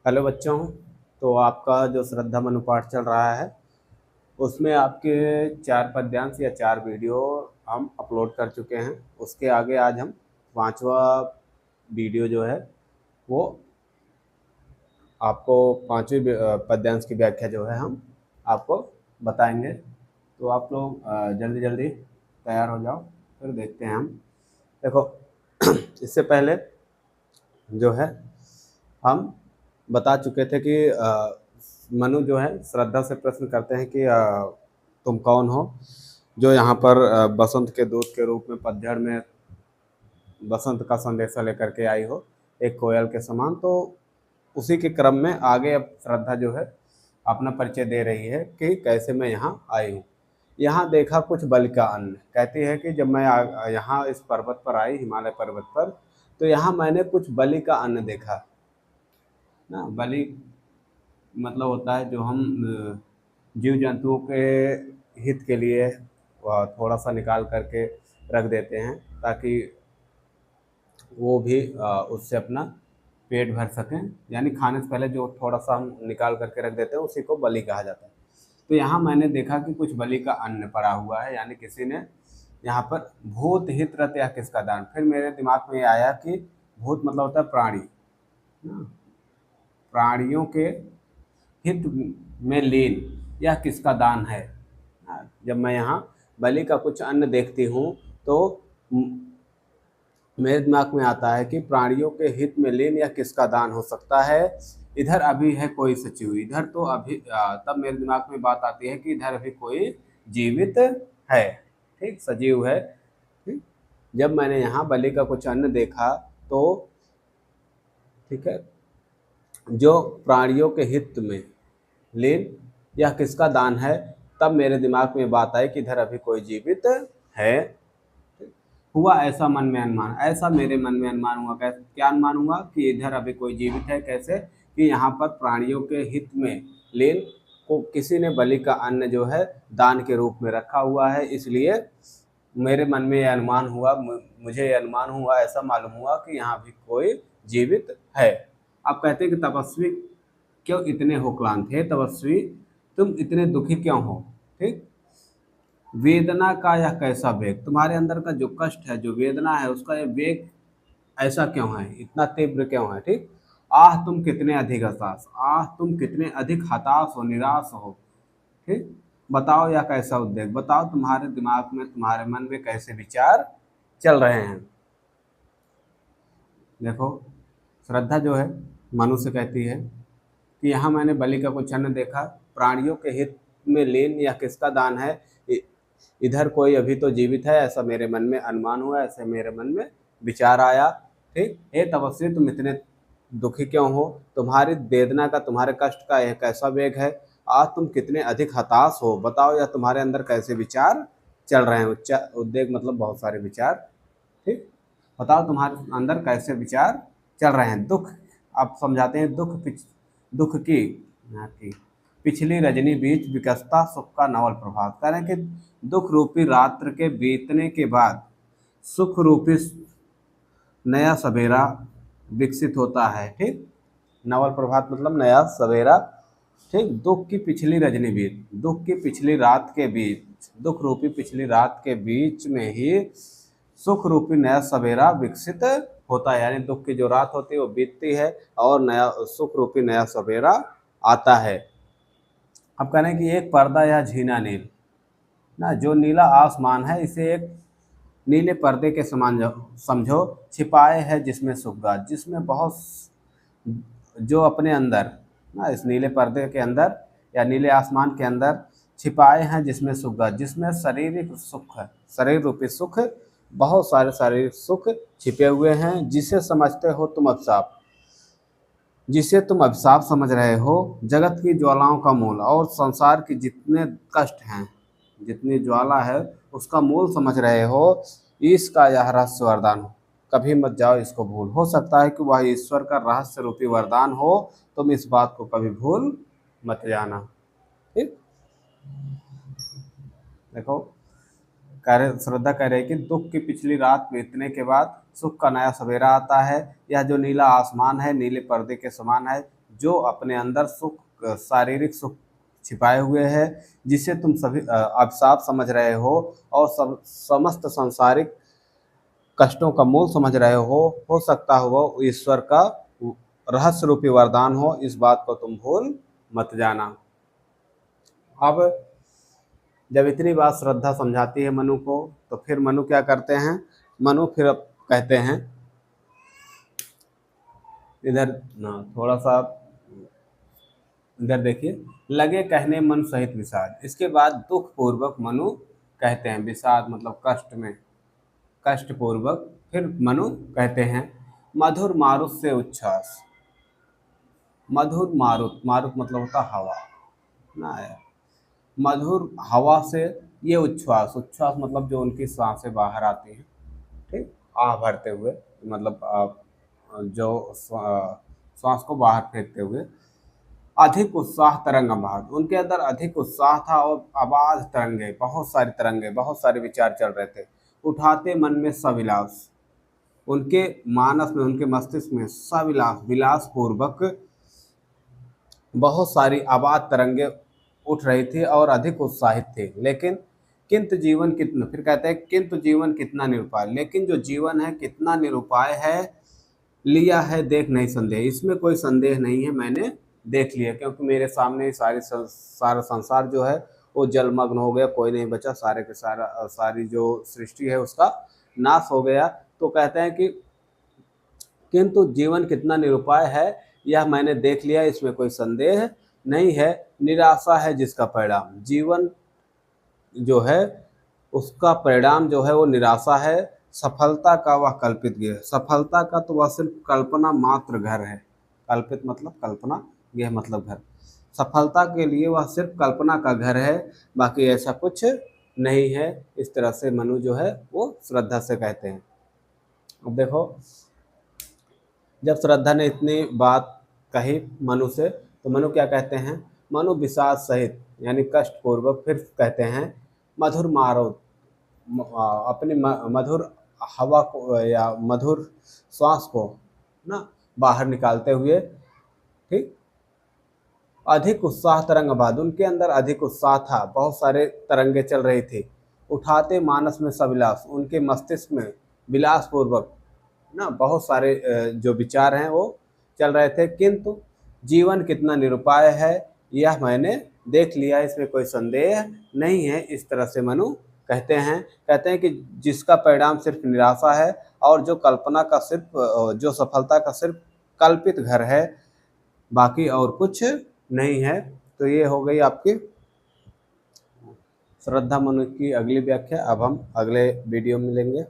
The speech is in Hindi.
हेलो बच्चों। तो आपका जो श्रद्धा मनु पाठ चल रहा है उसमें आपके 4 पद्यांश या 4 वीडियो हम अपलोड कर चुके हैं। उसके आगे आज हम 5वां वीडियो जो है वो आपको 5वें पद्यांश की व्याख्या जो है हम आपको बताएंगे। तो आप लोग जल्दी जल्दी तैयार हो जाओ, फिर देखते हैं हम। देखो इससे पहले जो है हम बता चुके थे कि मनु जो है श्रद्धा से प्रश्न करते हैं कि तुम कौन हो जो यहाँ पर बसंत के दूत के रूप में पतझड़ में बसंत का संदेशा लेकर के आई हो, एक कोयल के समान। तो उसी के क्रम में आगे अब श्रद्धा जो है अपना परिचय दे रही है कि कैसे मैं यहाँ आई हूँ। यहाँ देखा कुछ बलि का अन्न, कहती है कि जब मैं यहाँ इस पर्वत पर आई, हिमालय पर्वत पर, तो यहाँ मैंने कुछ बलि का अन्न देखा ना। बलि मतलब होता है जो हम जीव जंतुओं के हित के लिए थोड़ा सा निकाल करके रख देते हैं ताकि वो भी उससे अपना पेट भर सकें। यानी खाने से पहले जो थोड़ा सा हम निकाल करके रख देते हैं उसी को बलि कहा जाता है। तो यहाँ मैंने देखा कि कुछ बलि का अन्न पड़ा हुआ है, यानी किसी ने यहाँ पर भूत हित रत या किसका दान। फिर मेरे दिमाग में ये आया कि भूत मतलब होता है प्राणी ना, प्राणियों के हित में लीन यह किसका दान है। जब मैं यहाँ बलि का कुछ अन्न देखती हूँ तो मेरे दिमाग में आता है कि प्राणियों के हित में लीन यह किसका दान हो सकता है। इधर अभी है कोई सचिव, इधर तो अभी तब मेरे दिमाग में बात आती है कि इधर अभी कोई जीवित है, ठीक, सजीव है। ठीक? जब मैंने यहाँ बलि का कुछ अन्न देखा तो ठीक है, जो प्राणियों के हित में लीन यह किसका दान है, तब मेरे दिमाग में बात आई कि इधर अभी कोई जीवित है। हुआ ऐसा मन में अनुमान, ऐसा मेरे मन में अनुमान हुआ। कैसे, क्या अनुमान हुआ कि इधर अभी कोई जीवित है। कैसे कि यहाँ पर प्राणियों के हित में लीन को किसी ने बलि का अन्न जो है दान के रूप में रखा हुआ है, इसलिए मेरे मन में यह अनुमान हुआ, मुझे यह अनुमान हुआ, ऐसा मालूम हुआ कि यहाँ भी कोई जीवित है। आप कहते हैं कि तपस्वी क्यों इतने हो क्लांत, हे तपस्वी तुम इतने दुखी क्यों हो। ठीक, वेदना का यह कैसा वेग, तुम्हारे अंदर का जो कष्ट है, जो वेदना है, उसका यह वेग ऐसा क्यों है, इतना तीव्र क्यों है। ठीक, आह तुम कितने अधिक हताश, आह तुम कितने अधिक हताश हो, निराश हो। ठीक, बताओ यह कैसा उद्वेग, बताओ तुम्हारे दिमाग में, तुम्हारे मन में कैसे विचार चल रहे हैं। देखो श्रद्धा जो है मनु से कहती है कि यहाँ मैंने बलि का कुछ अन्न देखा, प्राणियों के हित में लीन यह किसका दान है, इधर कोई अभी तो जीवित है, ऐसा मेरे मन में अनुमान हुआ, ऐसे मेरे मन में विचार आया। ठीक, हे तपस्वी तुम इतने दुखी क्यों हो, तुम्हारी वेदना का, तुम्हारे कष्ट का यह कैसा वेग है। आज तुम कितने अधिक हताश हो, बताओ यह तुम्हारे अंदर कैसे विचार चल रहे हैं। उद्वेग मतलब बहुत सारे विचार। ठीक, बताओ तुम्हारे अंदर कैसे विचार चल रहे हैं। दुख, आप समझाते हैं, दुख की यहाँ की पिछली रजनी बीच विकसता सुख का नवल प्रभात। कह रहे हैं कि दुख रूपी रात्र के बीतने के बाद सुख रूपी नया सवेरा विकसित होता है। ठीक, नवल प्रभात मतलब नया सवेरा। ठीक, दुख की पिछली रजनी बीच, दुख की पिछली रात के बीच, दुख रूपी पिछली रात के बीच में ही सुख रूपी नया सवेरा विकसित होता है। यानी दुख की जो रात होती है वो बीतती है और नया सुख रूपी नया सवेरा आता है। अब कह रहे हैं कि एक पर्दा या झीना नील ना, जो नीला आसमान है इसे एक नीले पर्दे के समान समझो, छिपाए है जिसमें सुग्गा, जिसमें बहुत जो अपने अंदर ना, इस नीले पर्दे के अंदर या नीले आसमान के अंदर छिपाए हैं जिसमें सुग्गा, जिसमें शारीरिक सुख है, शरीर रूपी सुख, बहुत सारे शारीरिक सुख छिपे हुए हैं, जिसे समझते हो तुम अभिशाप, जिसे तुम अभिशाप समझ रहे हो, जगत की ज्वालाओं का मूल, और संसार की जितने कष्ट हैं, जितनी ज्वाला है उसका मूल समझ रहे हो। इसका यह रहस्य वरदान हो, कभी मत जाओ इसको भूल। हो सकता है कि वह ईश्वर का रहस्य रूपी वरदान हो, तुम इस बात को कभी भूल मत जाना। ठीक, देखो श्रद्धा कह रही है कि दुख की पिछली रात बीतने के बाद सुख का नया सवेरा आता है। यह जो नीला आसमान है नीले पर्दे के समान है, जो अपने अंदर सुख, शारीरिक सुख छिपाए हुए है, जिसे तुम सभी अभिशाप समझ रहे हो और समस्त सांसारिक कष्टों का मूल समझ रहे हो सकता हो वो ईश्वर का रहस्य रूपी वरदान हो, इस बात को तुम भूल मत जाना। अब जब इतनी बात श्रद्धा समझाती है मनु को, तो फिर मनु क्या करते हैं, मनु फिर अब कहते हैं, इधर ना थोड़ा सा इधर देखिए, लगे कहने मन सहित विषाद। इसके बाद दुख पूर्वक मनु कहते हैं, विषाद मतलब कष्ट में, कष्ट पूर्वक फिर मनु कहते हैं, मधुर मारुत से उच्छ्वास। मधुर मारुत, मारुत मतलब होता हवा ना यार, मधुर हवा से ये उच्छ्वास, उच्छ्वास मतलब जो उनकी सांसें बाहर आती हैं, ठीक, आह भरते हुए, मतलब जो श्वास को बाहर फेंकते हुए, अधिक उत्साह तरंग अबाध, उनके अंदर अधिक उत्साह था और अबाध तरंगे, बहुत सारी तरंगे, बहुत सारे विचार चल रहे थे, उठाते मन में सविलास, उनके मानस में, उनके मस्तिष्क में सविलास, विलास पूर्वक बहुत सारी आबाद तरंगे उठ रही थी और अधिक उत्साहित थे। लेकिन किंतु जीवन कितना, फिर कहते हैं किंतु जीवन कितना निरुपाय, लेकिन जो जीवन है कितना निरुपाय है, लिया है देख नहीं संदेह, इसमें कोई संदेह नहीं है, मैंने देख लिया, क्योंकि मेरे सामने सारा संसार जो है वो जलमग्न हो गया, कोई नहीं बचा, सारे के सारा सारी जो सृष्टि है उसका नाश हो गया। तो कहते हैं कि किंतु जीवन कितना निरुपाय है यह मैंने देख लिया, इसमें कोई संदेह नहीं है, निराशा है जिसका परिणाम, जीवन जो है उसका परिणाम जो है वो निराशा है, सफलता का वह कल्पित गेह, सफलता का तो वह सिर्फ कल्पना मात्र घर है, कल्पित मतलब कल्पना, गेह मतलब घर, सफलता के लिए वह सिर्फ कल्पना का घर है, बाकी ऐसा कुछ नहीं है। इस तरह से मनु जो है वो श्रद्धा से कहते हैं। अब देखो, जब श्रद्धा ने इतनी बात कही मनु से, तो मनु क्या कहते हैं, मनु विषाद सहित यानी कष्ट पूर्वक फिर कहते हैं, मधुर मारो, अपनी मधुर हवा को या मधुर श्वास को ना बाहर निकालते हुए, ठीक, अधिक उत्साह तरंग बाद, उनके अंदर अधिक उत्साह था, बहुत सारे तरंगे चल रही थी, उठाते मानस में सविलास, उनके मस्तिष्क में विलास पूर्वक ना बहुत सारे जो विचार हैं वो चल रहे थे, किंतु जीवन कितना निरुपाय है यह मैंने देख लिया, इसमें कोई संदेह नहीं है। इस तरह से मनु कहते हैं कि जिसका परिणाम सिर्फ निराशा है और जो कल्पना का सिर्फ, जो सफलता का सिर्फ कल्पित घर है, बाकी और कुछ नहीं है। तो ये हो गई आपकी श्रद्धा मनु की अगली व्याख्या। अब हम अगले वीडियो में मिलेंगे।